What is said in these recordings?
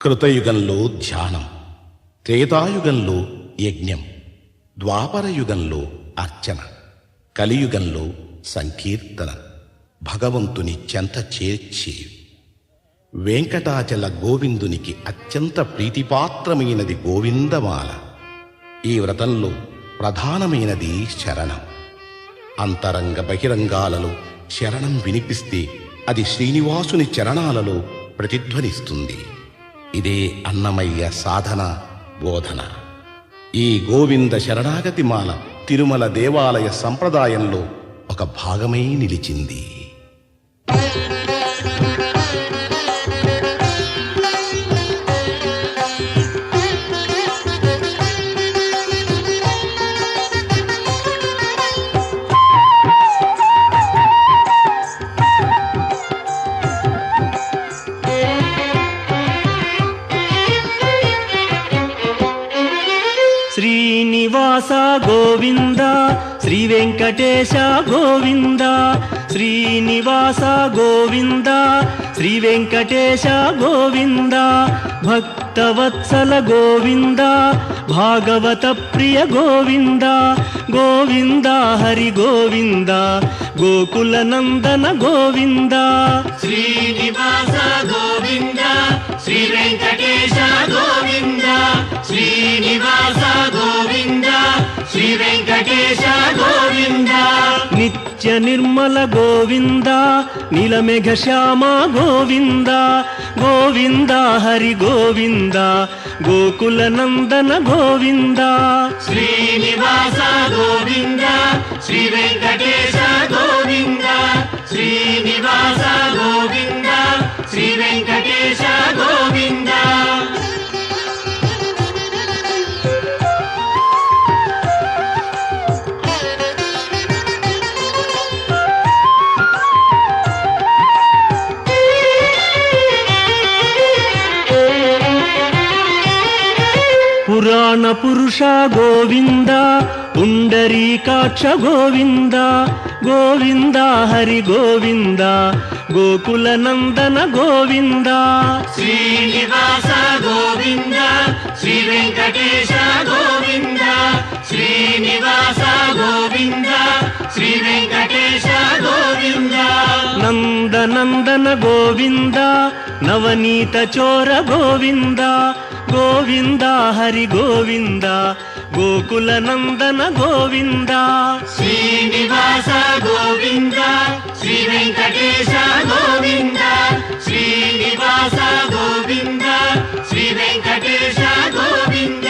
కృతయుగంలో ధ్యానం, త్రేతాయుగంలో యజ్ఞం, ద్వాపరయుగంలో అర్చన, కలియుగంలో సంకీర్తన. భగవంతుని చెంత చేర్చి వెంకటాచల గోవిందునికి అత్యంత ప్రీతిపాత్రమైనది గోవిందమాల. ఈ వ్రతంలో ప్రధానమైనది శరణం. అంతరంగ బహిరంగాలలో శరణం వినిపిస్తే అది శ్రీనివాసుని చరణాలలో ప్రతిధ్వనిస్తుంది. ఇదే అన్నమయ్య సాధన బోధన. ఈ గోవింద శరణాగతి మాల తిరుమల దేవాలయ సంప్రదాయంలో ఒక భాగమై నిలిచింది. శ్రీనివాస గోవింద, శ్రీ వెంకటేశ గోవింద. శ్రీనివాస గోవింద, శ్రీ వెంకటేశ గోవింద. భక్తవత్సల గోవింద, భాగవత ప్రియ గోవింద. గోవింద హరి గోవింద, గోకుల నందన గోవింద. శ్రీనివాస గోవింద, శ్రీ వెంకటేశ గోవింద. శ్రీనివాస గోవింద, శ్రీ వెంకటేశ గోవింద. నిత్య నిర్మల గోవింద, నీలమేఘ శ్యామ గోవింద. గోవింద హరి గోవింద, గోకుల నందన గోవింద. శ్రీనివాస గోవింద, శ్రీ వెంకటేశ గోవింద. శ్రీనివాస గోవింద, శ్రీ వెంకటేశ గోవింద. పురాణ పురుష గోవింద, పుండరీకాక్ష గోవింద. గోవింద హరి గోవింద, గోకుల నందన గోవింద. శ్రీనివాస గోవింద, శ్రీ వెంకటేశ గోవింద. శ్రీనివాస గోవింద, శ్రీ వెంకటేశ గోవింద. నందనందన గోవింద, నవనీత చోర గోవింద. గోవింద హరి గోవింద, గోకుల నందన గోవింద. శ్రీనివాస గోవింద, శ్రీ వెంకటేశ గోవింద. శ్రీనివాస గోవింద, శ్రీ వెంకటేశ గోవింద.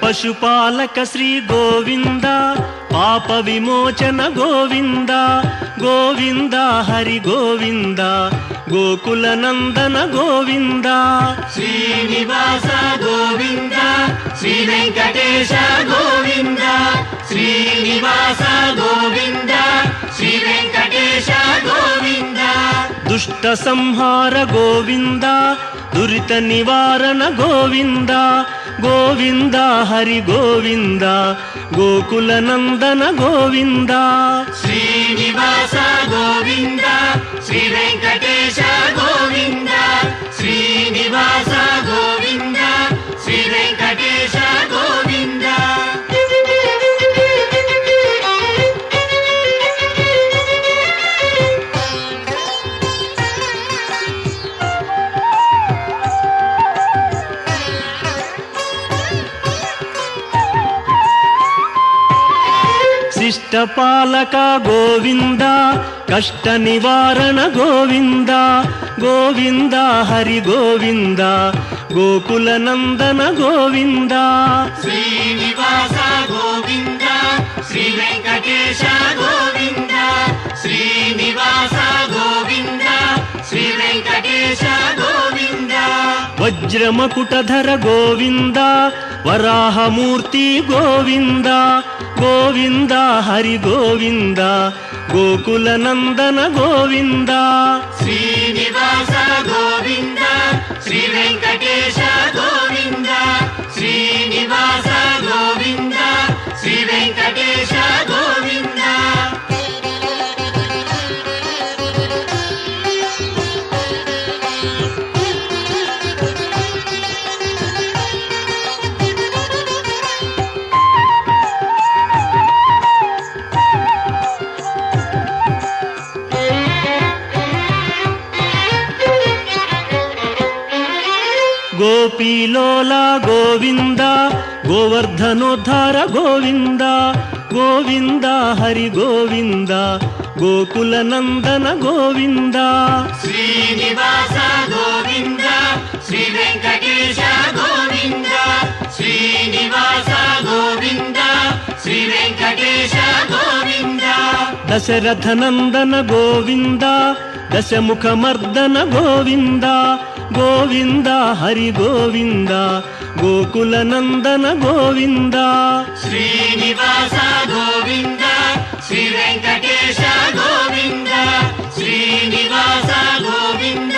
పశుపాలక శ్రీ గోవింద, పాప విమోచన గోవింద. గోవింద హరి గోవింద, గోకుల నందన గోవింద. శ్రీనివాస గోవింద, శ్రీ వెంకటేశ గోవింద. శ్రీనివాస గోవింద, శ్రీ వెంకటేశ గోవింద. దుష్ట సంహార గోవింద, దురిత నివారణ గోవింద. గోవింద హరి గోవింద, గోకుల నందన గోవింద. శ్రీనివాస గోవింద, శ్రీ వెంకటేశ గోవింద. శ్రీనివాస గోవింద, శ్రీ వెంకటేశ గోవింద. శిష్టపాలక గోవింద, కష్ట నివారణ గోవింద. గోవింద హరి గోవింద, గోకుల నందన గోవింద. శ్రీనివాస గోవింద, శ్రీ వెంకటేశ గోవింద. శ్రీనివాస గోవింద, శ్రీ వెంకటేశ గోవింద. ವಜ್ರಮಕುಟಧರ ಗೋವಿಂದ ವರಾಹಮೂರ್ತಿ ಗೋವಿಂದ ಗೋವಿಂದ ಹರಿ ಗೋವಿಂದ ಗೋಕುಲ ನಂದನ ಗೋವಿಂದ ಶ್ರೀನಿವಾಸ ಗೋವಿಂದ ಶ್ರೀ ವೆಂಕಟೇಶ ಗೋವಿಂದ ಶ್ರೀನಿವಾಸ ಗೋವಿಂದ ಶ್ರೀ ವೆಂಕಟೇಶ ಗೋವಿಂದ ಗೋಪೀಲೋಲ ಗೋವಿಂದ ಗೋವರ್ಧನೋದ್ಧಾರ ಗೋವಿಂದ ಗೋವಿಂದ ಹರಿ ಗೋವಿಂದ ಗೋಕುಲ ನಂದನ ಗೋವಿಂದ ಶ್ರೀನಿವಾಸ ಗೋವಿಂದ ಶ್ರೀ ವೆಂಕಟೇಶ ಗೋವಿಂದ ಶ್ರೀನಿವಾಸ ಗೋವಿಂದ ಶ್ರೀ ವೆಂಕಟೇಶ ಗೋವಿಂದ ದಶರಥ ನಂದನ ಗೋವಿಂದ ದಶಮುಖ ಮರ್ದನ ಗೋವಿಂದ ಗೋವಿಂದ ಹರಿ ಗೋವಿಂದ ಗೋಕುಲ ನಂದನ ಗೋವಿಂದ ಶ್ರೀನಿವಾಸ ಗೋವಿಂದ ಶ್ರೀ ವೆಂಕಟೇಶ ಗೋವಿಂದ ಶ್ರೀನಿವಾಸ ಗೋವಿಂದ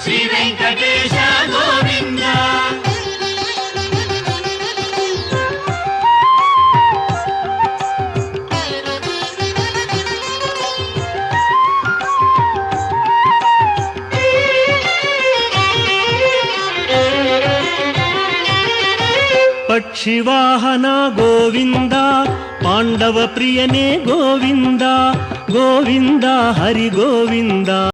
ಶ್ರೀ ವೆಂಕಟೇಶ ಗೋವಿಂದ ಪಕ್ಷಿವಾಹನ ಗೋವಿಂದ ಪಾಂಡವ ಪ್ರಿಯನೇ ಗೋವಿಂದ ಗೋವಿಂದ ಹರಿ ಗೋವಿಂದ